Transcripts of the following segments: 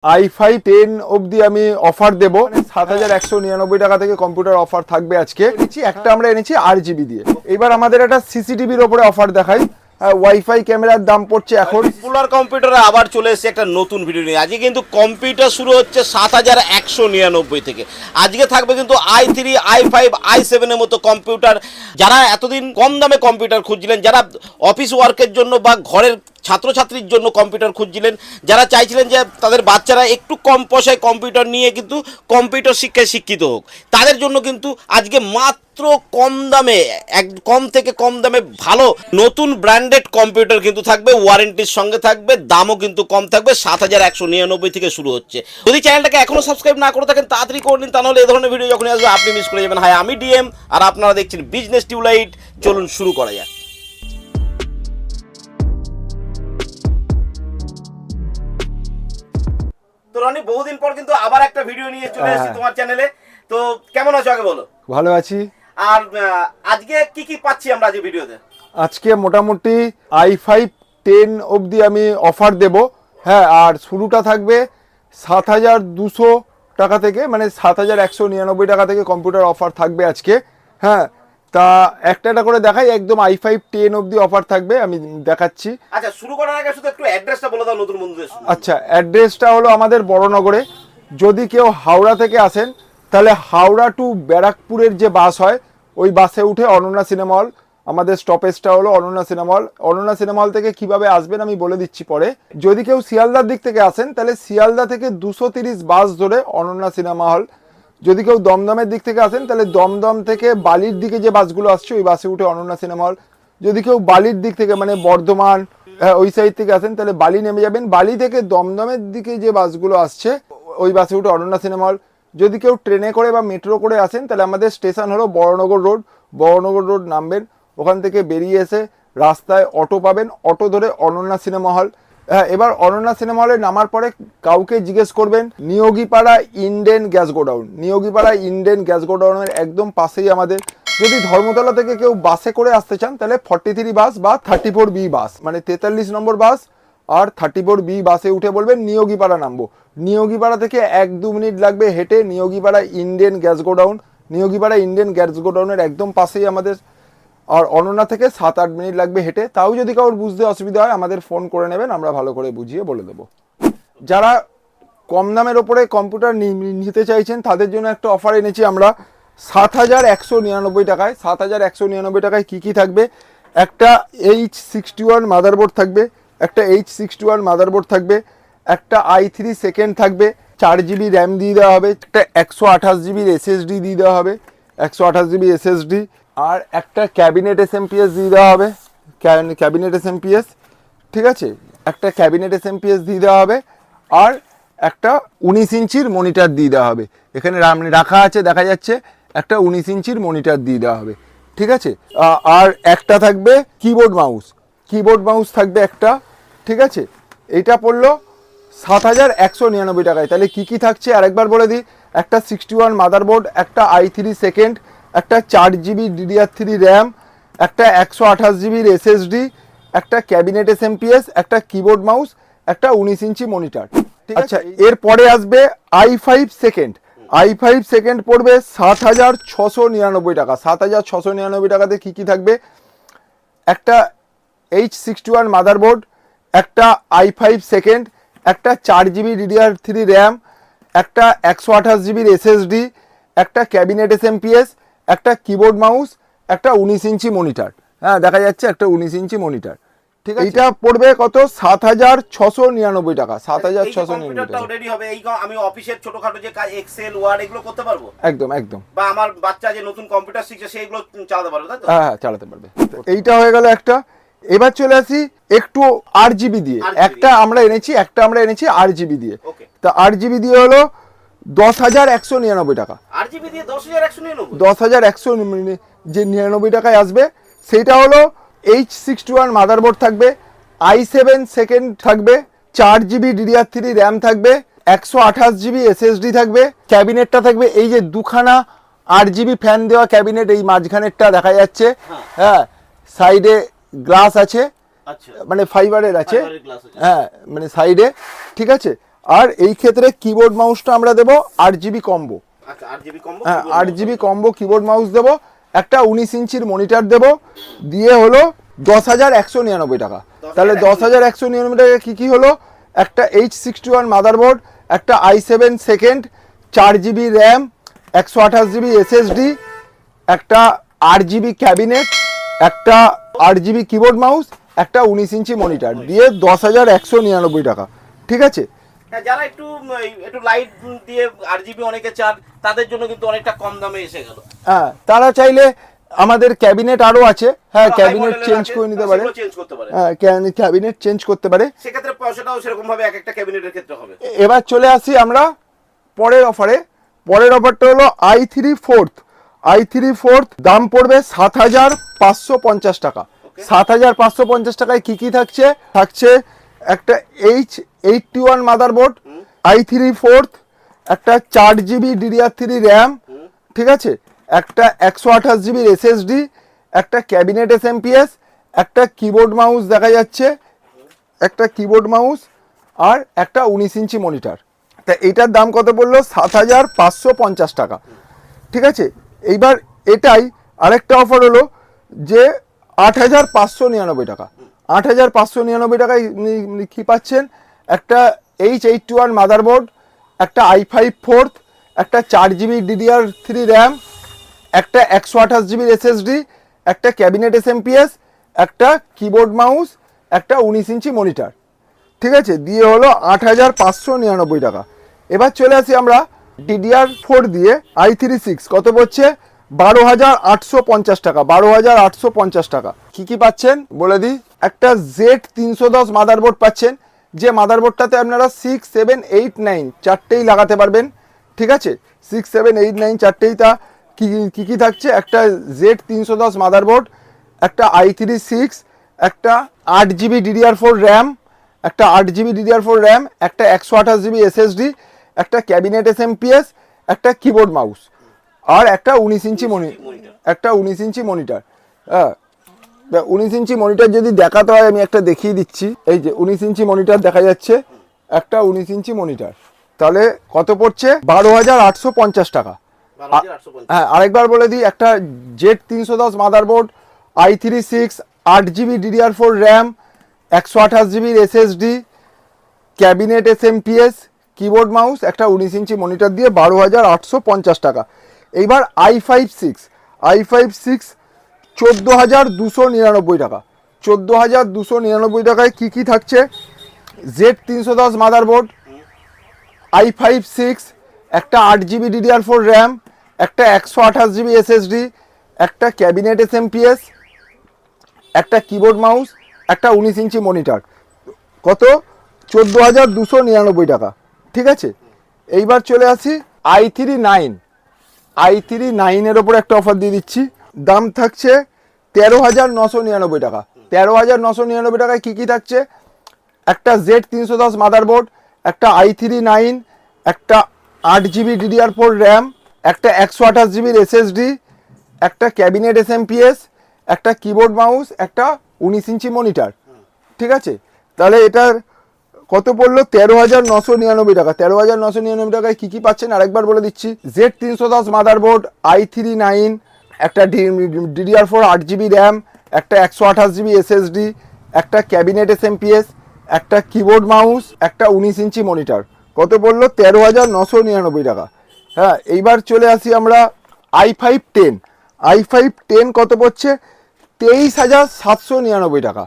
i5 10 অবধি আমি offer দেব, 7199 টাকা থেকে কম্পিউটার অফার থাকবে। আজকে একটা আমরা এনেছি RGB দিয়ে। এবার আমাদের একটা সিসিটিভির ওপরে অফার দেখাই। ওয়াইফাই ক্যামেরার দাম পড়ছে এখন পপুলার কম্পিউটারে আবার চলে এসেছে একটা নতুন ভিডিও নিয়ে। আজকে কিন্তু কম্পিউটার শুরু হচ্ছে 7199 থেকে। আজকে থাকবে কিন্তু i3, i5, i7 এর মতো কম্পিউটার। যারা এতদিন কম দামে কম্পিউটার খুঁজছিলেন, যারা অফিস ওয়ার্কের জন্য বা ঘরের ছাত্রছাত্রীর জন্য কম্পিউটার খুঁজছিলেন, যারা চাইছিলেন যে তাদের বাচ্চারা একটু কম পয়সায় কম্পিউটার নিয়ে কিন্তু কম্পিউটার শিক্ষায় শিক্ষিত হোক, তাদের জন্য কিন্তু আজকে মাত্র কম দামে, কম থেকে কম দামে ভালো নতুন ব্র্যান্ডেড কম্পিউটার কিন্তু থাকবে, ওয়ারেন্টির সঙ্গে থাকবে, দামও কিন্তু কম থাকবে। 7199 থেকে শুরু হচ্ছে। যদি চ্যানেলটাকে এখনো সাবস্ক্রাইব না করে থাকেন তাড়াতাড়ি করে নিন, তাহলে এই ধরনের ভিডিও যখন আসবে আপনি মিস করে যাবেন। হাই, আমি ডিএম আর আপনারা দেখছেন বিজনেস টিউবলাইট। চলুন শুরু করা যাক। তো রনি, বহুদিন পর কিন্তু আবার একটা ভিডিও নিয়ে চলে এসেছি তোমার চ্যানেলে। তো কেমন আছো আগে বলো। ভালো আছি। আর আজকে কি কি পাচ্ছি আমরা আজকে ভিডিওতে? আজকে মোটামুটি i5 10 অবধি আমি অফার দেব। হ্যাঁ, আর শুরুটা থাকবে 7200 টাকা থেকে, মানে 7199 টাকা থেকে কম্পিউটার অফার থাকবে আজকে। হ্যাঁ, তা একটা করে দেখাই। একদম i5 10 অবধি অফার থাকবে, আমি দেখাচ্ছি। আচ্ছা, শুরু করার আগে শুধু একটু অ্যাড্রেসটা বলে দাও নতুন বন্ধুদের। আচ্ছা, অ্যাড্রেসটা হলো আমাদের বড়নগরে। যদি কেউ হাওড়া থেকে আসেন তাহলে হাওড়া টু ব্যারাকপুরের যে বাস হয় ওই বাসে উঠে অনন্যা সিনেমা হল, আমাদের স্টপেজটা হলো Ananya cinema hall. Ananya cinema hall থেকে কিভাবে আসবেন আমি বলে দিচ্ছি পরে। যদি কেউ শিয়ালদার দিক থেকে আসেন তাহলে শিয়ালদা থেকে 230 বাস ধরে অনন্যা সিনেমা হল। যদি কেউ দমদমের দিক থেকে আসেন তাহলে দমদম থেকে বালির দিকে যে বাসগুলো আসছে ওই বাসে উঠে অনন্যা সিনেমা হল। যদি কেউ বালির দিক থেকে মানে বর্ধমান ওই সাইড থেকে আসেন তাহলে বালি নেমে যাবেন। বালি থেকে দমদমের দিকে যে বাসগুলো আসছে ওই বাসে উঠে অনন্যা সিনেমা হল। যদি কেউ ট্রেনে করে বা মেট্রো করে আসেন তাহলে আমাদের স্টেশন হলো বড়নগর রোড। বড়নগর রোড নামবেন, ওখান থেকে বেরিয়ে এসে রাস্তায় অটো পাবেন, অটো ধরে অনন্যা সিনেমা হল। হ্যাঁ, এবার অনন্যা সিনেমা হলে নামার পরে কাউকে জিজ্ঞেস করবেন Niyogipara Indane gas godown. Niyogipara Indane gas গোডাউনের একদম পাশেই আমাদের। যদি ধর্মতলা থেকে কেউ বাসে করে আসতে চান তাহলে 43 বাস বা 34B বাস, মানে 43 নম্বর বাস আর 34B বাসে উঠে বলবেন নিয়োগীপাড়া নামবো। নিয়োগীপাড়া থেকে 1-2 মিনিট লাগবে হেঁটে Niyogipara Indane gas godown. Niyogipara Indane gas গোডাউনের একদম পাশেই আমাদের। আর অনন্যা থেকে 7-8 মিনিট লাগবে হেঁটে। তাও যদি কারোর বুঝতে অসুবিধা হয় আমাদের ফোন করে নেবেন, আমরা ভালো করে বুঝিয়ে বলে দেবো। যারা কম দামের ওপরে কম্পিউটার নিতে চাইছেন তাদের জন্য একটা অফার এনেছি আমরা 7199 টাকায়। 7199 টাকায় কী কী থাকবে? একটা H61 মাদারবোর্ড থাকবে, একটা H61 মাদারবোর্ড থাকবে, একটা i3 সেকেন্ড থাকবে, 4GB র্যাম দিয়ে দেওয়া হবে, একটা 128GB SSD দিয়ে দেওয়া হবে, 128GB SSD, আর একটা ক্যাবিনেট SMPS দিয়ে দেওয়া হবে। ক্যাবিনেট SMPS, ঠিক আছে, একটা ক্যাবিনেট SMPS দিয়ে দেওয়া হবে। আর একটা 19 ইঞ্চির মনিটর দিয়ে দেওয়া হবে। এখানে রাখা আছে, দেখা যাচ্ছে একটা 19 ইঞ্চির মনিটর দিয়ে দেওয়া হবে, ঠিক আছে। আর একটা থাকবে কিবোর্ড মাউস। কিবোর্ড মাউস থাকবে একটা, ঠিক আছে। এইটা পড়লো 7199 টাকায়। তাহলে কি কি থাকছে আরেকবার বলে দিই। একটা 61 মাদারবোর্ড, একটা i3 সেকেন্ড, একটা 4GB DDR3 র্যাম, একটা 128GB SSD, একটা ক্যাবিনেট SMPS, একটা কিবোর্ড মাউস, একটা 19 ইঞ্চি মনিটর। আচ্ছা, এরপরে আসবে i5 সেকেন্ড। i5 সেকেন্ড পড়বে 7699 টাকা। 7699 টাকাতে কী কী থাকবে? একটা H61 মাদারবোর্ড, একটা i5 সেকেন্ড, একটা 4GB DDR3 র্যাম, একটা 128GB SSD, একটা ক্যাবিনেট SMPS, একটা কিবোর্ড মাউস, একটা 19 ইঞ্চি মনিটর। হ্যাঁ, দেখা যাচ্ছে একটা 19 ইঞ্চি মনিটর, ঠিক আছে। এইটা পড়বে কত? 7699 টাকা। 7699 টাকা রেডি হবে। এই আমি অফিসের ছোটখাটো যে কাজ, এক্সেল, ওয়ার্ড, এগুলো করতে পারবো একদম একদম। বা আমার বাচ্চা যে নতুন কম্পিউটার শিখছে সেইগুলো চালাতে পারবে, তাই তো? হ্যাঁ, চালাতে পারবে। এইটা হয়ে গেল একটা। এবার চলে আসি একটু RGB দিয়ে। একটা আমরা এনেছি RGB দিয়ে। তা RGB দিয়ে হলো 10199 টাকা। RGB দিয়ে 10199? 10199 যে 99 টাকায় আসবে সেইটা হলো H61 মাদারবোর্ড থাকবে, i7 সেকেন্ড থাকবে, 4GB DDR3 র্যাম থাকবে, 128GB SSD থাকবে, ক্যাবিনেটটা থাকবে এই যে দুখানা RGB ফ্যান দেওয়া ক্যাবিনেট, এই মাঝখানেরটা দেখা যাচ্ছে। হ্যাঁ, সাইডে গ্লাস আছে, মানে ফাইবারের আছে। হ্যাঁ, মানে সাইডে, ঠিক আছে। আর এই ক্ষেত্রে কিবোর্ড মাউসটা আমরা দেবো 8GB কম্বো। আচ্ছা 8GB কম্বো, হ্যাঁ 8GB কম্বো কিবোর্ড মাউস দেবো, একটা 19 ইঞ্চির মনিটর দেবো, দিয়ে হলো 10,199 টাকা। তাহলে 10,199 টাকা কী হলো, একটা H61 মাদারবোর্ড, একটা i7 second, 4GB RAM, 128GB SSD, একটা 8GB ক্যাবিনেট, একটা 8GB কিবোর্ড মাউস, একটা 19 ইঞ্চি মনিটর দিয়ে 10,199 টাকা। ঠিক আছে, হ্যাঁ, যারা একটু একটু লাইট দিয়ে 8GB অনেকে চান, তাদের জন্য কিন্তু অনেকটা কম দামে এসে গেল। হ্যাঁ তারা চাইলে আমাদের ক্যাবিনেট আরও আছে, হ্যাঁ ক্যাবিনেট চেঞ্জ করে নিতে পারে, চেঞ্জ করতে পারে, হ্যাঁ ক্যাবিনেট চেঞ্জ করতে পারে, সেক্ষেত্রে পয়সাটাও সেরকম ভাবে এক একটা ক্যাবিনেটের ক্ষেত্রে হবে। এবার চলে আসি আমরা পরের অফারে। পরের অফারটা হলো i3 fourth, দাম পড়বে 7,550 টাকা। 7,550 টাকায় কি থাকছে, একটা H81 মাদারবোর্ড, i3 fourth, একটা 4GB DDR3 র্যাম, ঠিক আছে, একটা 128GB SSD, একটা ক্যাবিনেট SMPS, একটা কিবোর্ড মাউস দেখা যাচ্ছে, একটা কিবোর্ড মাউস, আর একটা 19 ইঞ্চি মনিটর। তা এইটার দাম কত পড়লো, 7,550 টাকা। ঠিক আছে, এইবার এটাই আরেকটা অফার হলো যে 8,599 টাকা। 8,599 টাকায় কী পাচ্ছেন, একটা H81 মাদারবোর্ড, একটা i5 fourth, একটা 4GB DDR3 র্যাম, একটা 128GB SSD, একটা ক্যাবিনেট SMPS, একটা কিবোর্ড মাউস, একটা 19 ইঞ্চি মনিটর। ঠিক আছে, দিয়ে হলো 8,599 টাকা। এবার চলে আসি আমরা DDR4 দিয়ে i3 কত পড়ছে, 12,850 টাকা। 12,850 টাকা। কী পাচ্ছেন বলে দিই, একটা Z310 মাদারবোর্ড পাচ্ছেন, যে মাদারবোর্ডটাতে আপনারা 6, 7, 8, 9 চারটেই লাগাতে পারবেন। ঠিক আছে, 6, 7, 8, 9 চারটেই। তা কী থাকছে, একটা Z310 মাদারবোর্ড, একটা i3 একটা 8GB DDR4 র্যাম, একটা 8GB DDR4 র্যাম, একটা 128GB SSD, একটা ক্যাবিনেট SMPS, একটা কিবোর্ড মাউস, আর একটা 19 ইঞ্চি একটা 19 ইঞ্চি মনিটর। হ্যাঁ 19 ইঞ্চি মনিটর যদি দেখাতে হয় আমি একটা দেখিয়ে দিচ্ছি, এই যে 19 ইঞ্চি মনিটর দেখা যাচ্ছে, একটা 19 ইঞ্চি মনিটর। তাহলে কত পড়ছে, 12,850 টাকা। হ্যাঁ আরেকবার বলে দিই, একটা Z310 motherboard, i3 8GB DDR4 RAM, 128GB SSD, cabinet SMPS, keyboard mouse, একটা 19 ইঞ্চি মনিটর দিয়ে 12,850 টাকা। এইবার i5 14,299 টাকা। 14,299 টাকায় কী থাকছে, Z310 মাদারবোর্ড, i5 একটা 8GB DDR4 র্যাম, একটা 128GB SSD, একটা ক্যাবিনেট SMPS, একটা কিবোর্ড মাউস, একটা 19 ইঞ্চি মনিটর। কত, 14,299 টাকা। ঠিক আছে, এইবার চলে আসি i3 ওপর একটা অফার দিয়ে দিচ্ছি, দাম থাকছে 13,999 টাকা। 13,999 টাকায় কী থাকছে, একটা Z310 মাদারবোর্ড, একটা i3 একটা 8GB DDR4 র্যাম, একটা 128GB SSD, একটা ক্যাবিনেট SMPS, একটা কিবোর্ড মাউস, একটা 19 ইঞ্চি মনিটর। ঠিক আছে, তাহলে এটার কত পড়লো, 13,999 টাকা। 13,999 টাকায় কী পাচ্ছেন আরেকবার বলে দিচ্ছি, Z310 মাদারবোর্ড, i3 একটা DDR4 8GB র্যাম, একটা 128GB SSD, একটা ক্যাবিনেট SMPS, একটা কিবোর্ড মাউস, একটা 19 ইঞ্চি মনিটর। কত পড়লো, 13,999 টাকা। হ্যাঁ এইবার চলে আসি আমরা i5 কত পড়ছে, 23,799 টাকা।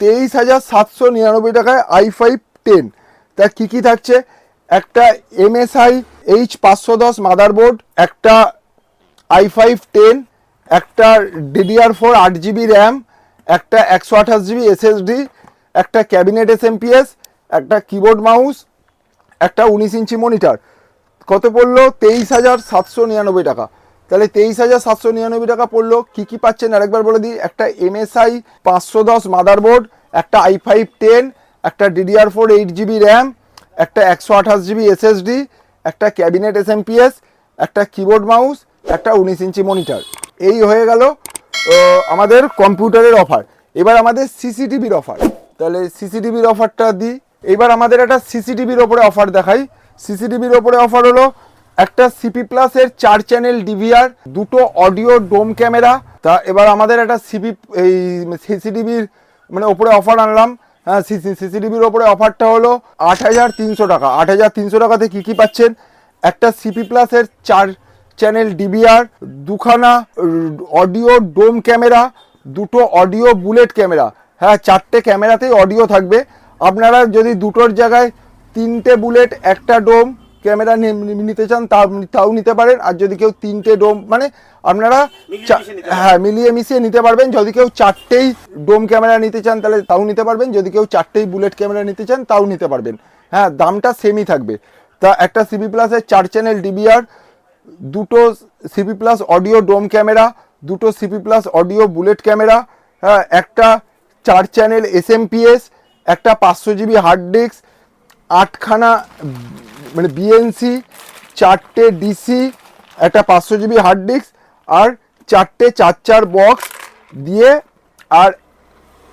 23,799 টাকায় i5 তা কী থাকছে, একটা MSI H510 মাদারবোর্ড, একটা i5 একটা DDR4 8GB র্যাম, একটা 128GB SSD, একটা ক্যাবিনেট SMPS, একটা কিবোর্ড মাউস, একটা 19 ইঞ্চি মনিটর। কত পড়লো, 23,799 টাকা। তাহলে 23,799 টাকা পড়লো। কী পাচ্ছেন আরেকবার বলে দিই, একটা MSI 510 মাদারবোর্ড, একটা i5 একটা DDR4 8GB র্যাম, একটা 128GB SSD, একটা ক্যাবিনেট SMPS, একটা কিবোর্ড মাউস, একটা 19 ইঞ্চি মনিটর। এই হয়ে গেল আমাদের কম্পিউটারের অফার। এবার আমাদের সিসিটিভির অফার। তাহলে সিসিটিভির অফারটা দিই। এইবার আমাদের একটা সিসিটিভির ওপরে অফার দেখাই। সিসিটিভির ওপরে অফার হলো একটা সিপি প্লাসের 4 চ্যানেল ডিভিআর, দুটো অডিও ডোম ক্যামেরা। তা এবার আমাদের একটা এই সিসিটিভির মানে ওপরে অফার আনলাম। হ্যাঁ, সিসিটিভির ওপরে অফারটা হলো 8,300 টাকা। 8,300 টাকাতে কী কী পাচ্ছেন? একটা সিপি প্লাসের 4 চ্যানেল ডিভিআর, দুখানা অডিও ডোম ক্যামেরা, দুটো অডিও বুলেট ক্যামেরা। হ্যাঁ, 4টে ক্যামেরাতেই অডিও থাকবে। আপনারা যদি দুটোর জায়গায় 3টে বুলেট একটা ডোম ক্যামেরা নিতে চান তাও নিতে পারেন। আর যদি কেউ 3টে ডোম মানে আপনারা হ্যাঁ মিলিয়ে মিশিয়ে নিতে পারবেন। যদি কেউ 4টেই ডোম ক্যামেরা নিতে চান তাহলে তাও নিতে পারবেন। যদি কেউ 4টেই বুলেট ক্যামেরা নিতে চান তাও নিতে পারবেন। হ্যাঁ, দামটা সেমই থাকবে। তা একটা সিপি প্লাসের 4 চ্যানেল ডিভিআর, দুটো CP plus audio dome camera, দুটো CP plus audio bullet camera, হ্যাঁ একটা 4 চ্যানেল এসএমপিএস, একটা 500 জিবি হার্ড ডিস্ক, 8খানা মানে বিএনসি, 4টে ডিসি, একটা 500 জিবি হার্ড ডিস্ক আর 4টে 4 বক্স দিয়ে আর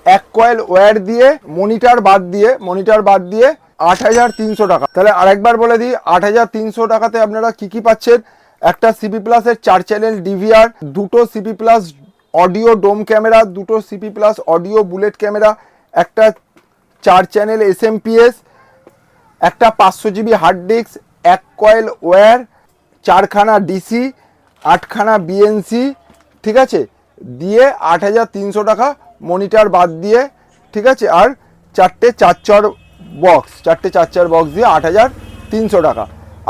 1 কয়েল ওয়্যার দিয়ে মনিটর বাদ দিয়ে 8,300 টাকা। তাহলে আরেকবার বলে দিই, 8,300 টাকাতে আপনারা কি পাচ্ছেন? একটা সিপি প্লাসের 4 চ্যানেল ডিভিআর, দুটো CP plus audio dome camera, দুটো CP plus audio bullet camera, একটা 4 চ্যানেল এসএমপিএস, একটা 500 GB hard disk, 1 coil wire, 4খানা ডিসি, 8খানা বিএনসি, ঠিক আছে, দিয়ে 8,300 টাকা মনিটর বাদ দিয়ে, ঠিক আছে, আর 4টে 4 বক্স দিয়ে 8,300 টাকা।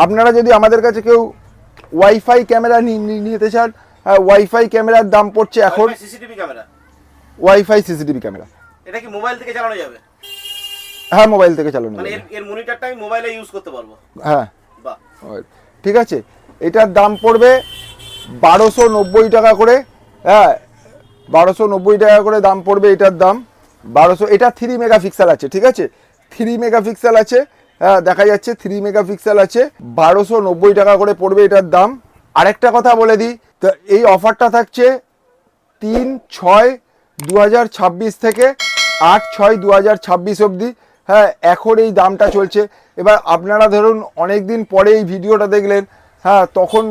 আপনারা যদি আমাদের কাছে কেউ ওয়াইফাই ক্যামেরা নিতে চান, হ্যাঁ ওয়াইফাই ক্যামেরার দাম পড়ছে এখন CCTV camera, wifi CCTV camera. এটা কি মোবাইল থেকে চালানো যাবে? হ্যাঁ, মোবাইল থেকে চালানো মানে যাবে। এর মনিটরটা আমি মোবাইলে ইউজ করতে পারবো? হ্যাঁ, বাহ, ঠিক আছে। এটার দাম পড়বে 1,290 টাকা করে। হ্যাঁ, 1,290 টাকা করে দাম পড়বে এটার দাম। 1200। এটা 3 মেগাপিক্সেল আছে, ঠিক আছে, 3 মেগাপিক্সেল আছে। হ্যাঁ, দেখা যাচ্ছে 3 মেগাপিক্সেল আছে। 1,290 টাকা করে পড়বে এটার দাম। আরেকটা কথা বলে দিই, তো এই অফারটা থাকছে 3/6/2026 থেকে 8/6/2026 অবধি। হ্যাঁ, এখন এই দামটা চলছে। এবার আপনারা ধরুন অনেক দিন পরে এই ভিডিওটা দেখলেন, হ্যাঁ তখন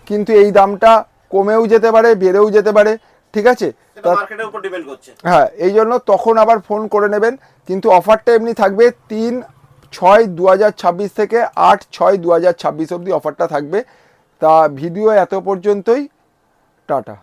কিন্তু এই দামটা কমেও যেতে পারে, বেড়েও যেতে পারে, ঠিক আছে। মার্কেটের উপর ডিপেন্ড করছে। হ্যাঁ, এই জন্য তখন আবার ফোন করে নেবেন। কিন্তু অফারটা এমনি থাকবে 3/6/2026 থেকে 8/6/2026 অবধি অফারটা থাকবে। তা ভিডিও এত পর্যন্তই। টাটা।